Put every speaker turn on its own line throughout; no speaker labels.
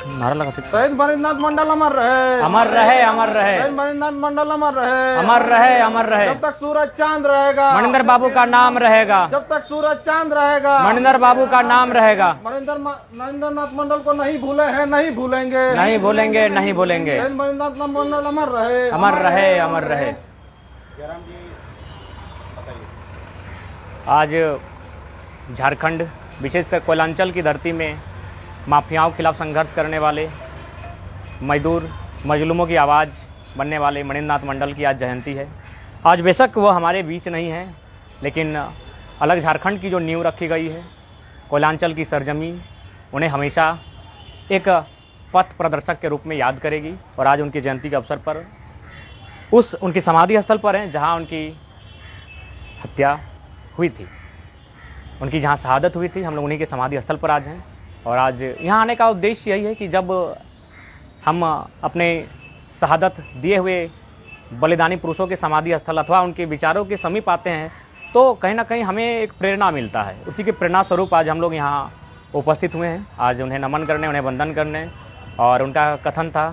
नारा लगा
शहीद मणिनाथ मंडल अमर रहे,
अमर रहे, अमर रहे,
शहीद मणिनाथ मंडल अमर रहे,
अमर रहे, अमर रहे।
जब तक सूरज चांद रहेगा
मणिंदर बाबू का नाम रहेगा,
जब तक सूरज चांद रहेगा
मणिंदर बाबू का नाम रहेगा।
मणिंद्रनाथ मंडल को नहीं भूले हैं, नहीं भूलेंगे,
नहीं भूलेंगे, नहीं भूलेंगे।
शहीद मणिनाथ मंडल अमर रहे,
अमर रहे, अमर रहे। आज झारखंड विशेषकर कोयलांचल की धरती में माफियाओं के खिलाफ संघर्ष करने वाले मजदूर मजलूमों की आवाज़ बनने वाले मणिंद्रनाथ मंडल की आज जयंती है। आज बेशक वो हमारे बीच नहीं है, लेकिन अलग झारखंड की जो नींव रखी गई है, कोयलांचल की सरजमीन उन्हें हमेशा एक पथ प्रदर्शक के रूप में याद करेगी। और आज उनकी जयंती के अवसर पर उनकी समाधि स्थल पर हैं जहाँ उनकी हत्या हुई थी, उनकी जहाँ शहादत हुई थी। हम लोग उन्हीं के समाधि स्थल पर आज हैं। और आज यहाँ आने का उद्देश्य यही है कि जब हम अपने शहादत दिए हुए बलिदानी पुरुषों के समाधि स्थल अथवा उनके विचारों के समीप आते हैं तो कहीं ना कहीं हमें एक प्रेरणा मिलता है। उसी के प्रेरणा स्वरूप आज हम लोग यहाँ उपस्थित हुए हैं, आज उन्हें नमन करने, उन्हें वंदन करने। और उनका कथन था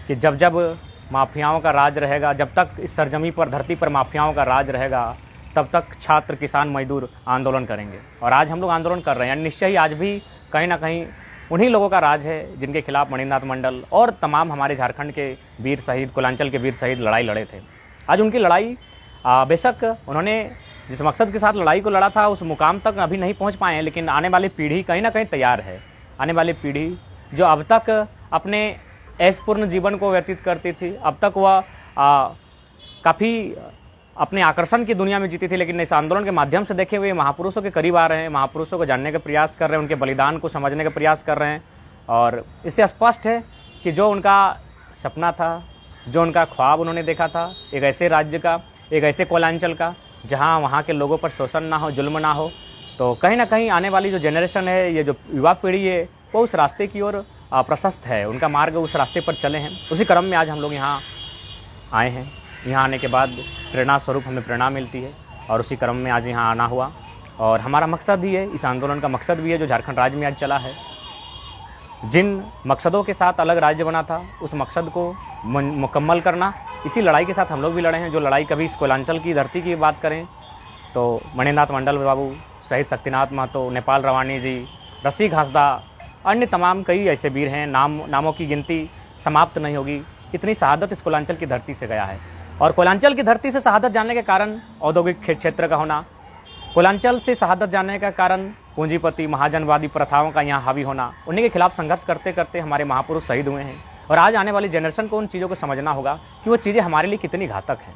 कि जब जब माफियाओं का राज रहेगा, जब तक इस सरजमी पर धरती पर माफियाओं का राज रहेगा, तब तक छात्र किसान मजदूर आंदोलन करेंगे। और आज हम लोग आंदोलन कर रहे हैं। निश्चय ही आज भी कहीं ना कहीं उन्हीं लोगों का राज है जिनके खिलाफ मणिंद्रनाथ मंडल और तमाम हमारे झारखंड के वीर शहीद, कोयलांचल के वीर शहीद लड़ाई लड़े थे। आज उनकी लड़ाई बेशक उन्होंने जिस मकसद के साथ लड़ाई को लड़ा था उस मुकाम तक अभी नहीं पहुंच पाए हैं, लेकिन आने वाली पीढ़ी कहीं ना कहीं तैयार है। आने वाली पीढ़ी जो अब तक अपने ऐशपूर्ण जीवन को व्यतीत करती थी, अब तक वह काफ़ी अपने आकर्षण की दुनिया में जीती थी, लेकिन इस आंदोलन के माध्यम से देखे हुए महापुरुषों के करीब आ रहे हैं, महापुरुषों को जानने का प्रयास कर रहे हैं, उनके बलिदान को समझने का प्रयास कर रहे हैं। और इससे स्पष्ट है कि जो उनका सपना था, जो उनका ख्वाब उन्होंने देखा था, एक ऐसे राज्य का, एक ऐसे कोयलांचल का जहां वहां के लोगों पर शोषण ना हो, जुल्म ना हो, तो कहीं ना कहीं आने वाली जो जनरेशन है, ये जो युवा पीढ़ी है, वो उस रास्ते की ओर प्रशस्त है, उनका मार्ग उस रास्ते पर चले हैं। उसी क्रम में आज हम लोग यहाँ आए हैं। यहाँ आने के बाद प्रेरणा स्वरूप हमें प्रेरणा मिलती है और उसी क्रम में आज यहाँ आना हुआ। और हमारा मकसद ही है, इस आंदोलन का मकसद भी है जो झारखंड राज्य में आज चला है। जिन मकसदों के साथ अलग राज्य बना था, उस मकसद को मुकम्मल करना, इसी लड़ाई के साथ हम लोग भी लड़े हैं। जो लड़ाई कभी इस कोयलांचल की धरती की बात करें तो मणिंद्रनाथ मंडल बाबू, शहीद शक्तिनाथ महतो, नेपाल रवानी जी, रसिक हंसदा, अन्य तमाम कई ऐसे वीर हैं, नामों की गिनती समाप्त नहीं होगी। इतनी शहादत इस कोयलांचल की धरती से गया है। और कोयलांचल की धरती से शहादत जानने के कारण औद्योगिक क्षेत्र का होना, कोयलांचल से शहादत जानने का कारण पूंजीपति महाजनवादी प्रथाओं का यहाँ हावी होना, उन्हीं के खिलाफ संघर्ष करते करते हमारे महापुरुष शहीद हुए हैं। और आज आने वाली जनरेशन को उन चीज़ों को समझना होगा कि वो चीज़ें हमारे लिए कितनी घातक हैं।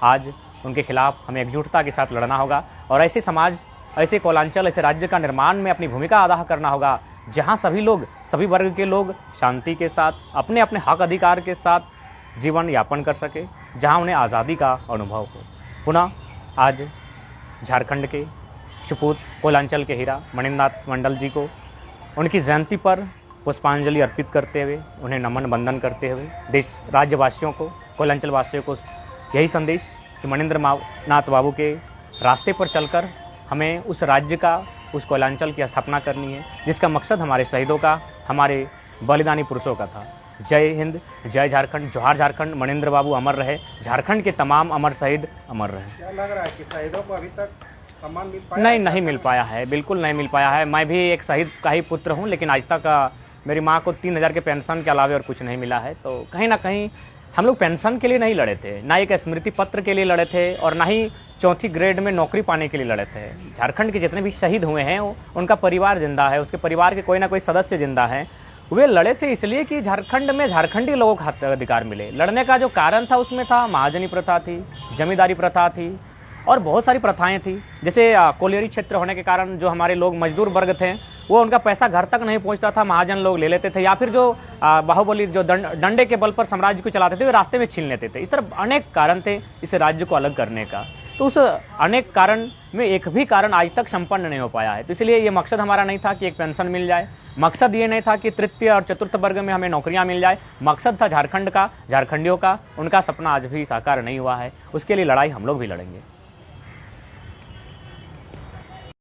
आज उनके खिलाफ हमें एकजुटता के साथ लड़ना होगा और ऐसे समाज, ऐसे कोयलांचल, ऐसे राज्य का निर्माण में अपनी भूमिका अदा करना होगा जहाँ सभी लोग, सभी वर्ग के लोग शांति के साथ अपने अपने हक अधिकार के साथ जीवन यापन कर सके, जहाँ उन्हें आज़ादी का अनुभव हो। पुनः आज झारखंड के सुपूत कोयलांचल के हीरा मणिंद्रनाथ मंडल जी को उनकी जयंती पर पुष्पांजलि अर्पित करते हुए, उन्हें नमन वंदन करते हुए देश राज्यवासियों को, कोयलांचल वासियों को यही संदेश कि मणिंद्रनाथ बाबू के रास्ते पर चलकर हमें उस राज्य का, उस कोयलांचल की स्थापना करनी है जिसका मकसद हमारे शहीदों का, हमारे बलिदानी पुरुषों का था। जय हिंद, जय झारखंड, जोहार झारखंड, मणिंद्र बाबू अमर रहे, झारखंड के तमाम अमर शहीद अमर रहे।
क्या लग रहा है कि शहीदों को अभी तक सम्मान मिल पाया?
नहीं मिल पाया है, बिल्कुल नहीं मिल पाया है। मैं भी एक शहीद का ही पुत्र हूँ, लेकिन आज तक मेरी माँ को 3000 के पेंशन के अलावा और कुछ नहीं मिला है। तो कहीं ना कहीं हम लोग पेंशन के लिए नहीं लड़े थे, ना एक स्मृति पत्र के लिए लड़े थे और ना ही 4थी ग्रेड में नौकरी पाने के लिए लड़े थे। झारखंड के जितने भी शहीद हुए हैं उनका परिवार जिंदा है, उसके परिवार के कोई ना कोई सदस्य जिंदा है। वे लड़े थे इसलिए कि झारखंड में झारखंडी लोगों को अधिकार मिले। लड़ने का जो कारण था उसमें था महाजनी प्रथा थी, जमींदारी प्रथा थी और बहुत सारी प्रथाएं थी। जैसे कोलियरी क्षेत्र होने के कारण जो हमारे लोग मजदूर वर्ग थे वो उनका पैसा घर तक नहीं पहुंचता था, महाजन लोग ले लेते थे, या फिर जो बाहुबली जो डंडे के बल पर साम्राज्य को चलाते थे वे रास्ते में छीन लेते थे। इस तरह अनेक कारण थे इस राज्य को अलग करने का। तो उस अनेक कारण में एक भी कारण आज तक संपन्न नहीं हो पाया है। तो इसलिए ये मकसद हमारा नहीं था कि एक पेंशन मिल जाए, मकसद ये नहीं था कि तृतीय और चतुर्थ वर्ग में हमें नौकरियां मिल जाए। मकसद था झारखंड का, झारखंडियों का। उनका सपना आज भी साकार नहीं हुआ है, उसके लिए लड़ाई हम लोग भी लड़ेंगे।